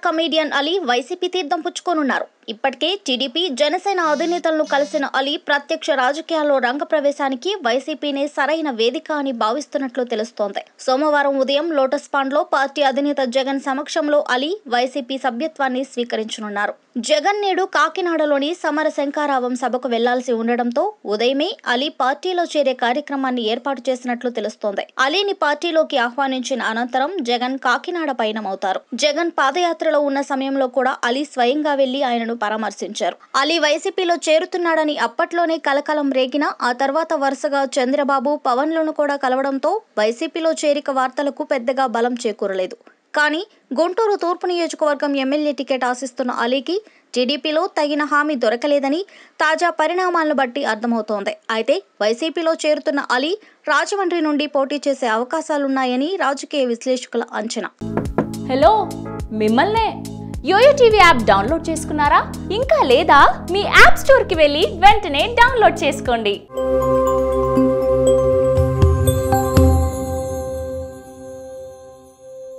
Comedian Ali YCP తీర్థం పుచ్చుకోనున్నారు. ఇప్పటికే TDP Janasena అధినేతలను కలిసిన అలీ ప్రత్యక్ష రాజకీయాల్లో రంగప్రవేశానికి వైసీపీనే సరైన వేదిక అని భావిస్తున్నట్లు తెలుస్తోంది. సోమవారం ఉదయం లోటస్ పాండ్లో పార్టీ అధినేత జగన్ సమక్షంలో అలీ వైసీపీ సభ్యత్వాన్ని స్వీకరించనున్నారు. జగన్ నేడు కాకినాడలోని సమర శంఖారావం సభకు వెళ్లాల్సి ఉండడంతో ఉదయమే అలీ పార్టీలో చేరే కార్యక్రమాన్ని ఏర్పాటు చేసినట్లు తెలుస్తోంది. అలీని పార్టీలోకి ఆహ్వానించిన అనంతరం జగన్ కాకినాడ పయనమవుతారు. జగన్ పాదయాత్రలో ఉన్న సమయంలో కూడా అలీ స్వయంగా వెళ్లి ఆయనను పరామర్శించారు. అలీ వైసీపీలో చేరుతున్నాడని అప్పట్లోనే కలకలం రేగినా ఆ తర్వాత వరుసగా చంద్రబాబు, పవన్లను కూడా కలవడంతో వైసీపీలో చేరిక వార్తలకు పెద్దగా బలం చేకూరలేదు. కానీ గుంటూరు తూర్పు నియోజకవర్గం ఎమ్మెల్యే టికెట్ ఆశిస్తున్న అలీకి టీడీపీలో తగిన హామీ దొరకలేదని తాజా పరిణామాలను బట్టి అర్థమవుతోంది. అయితే వైసీపీలో చేరుతున్న అలీ రాజమండ్రి నుండి పోటీ చేసే అవకాశాలున్నాయని రాజకీయ విశ్లేషకుల అంచనా. హలో, మిమ్మల్నే యోయో టీవీ యాప్ డౌన్లోడ్ చేసుకున్నారా? ఇంకా లేదా? మీ యాప్ స్టోర్కి వెళ్ళి వెంటనే డౌన్లోడ్ చేసుకోండి.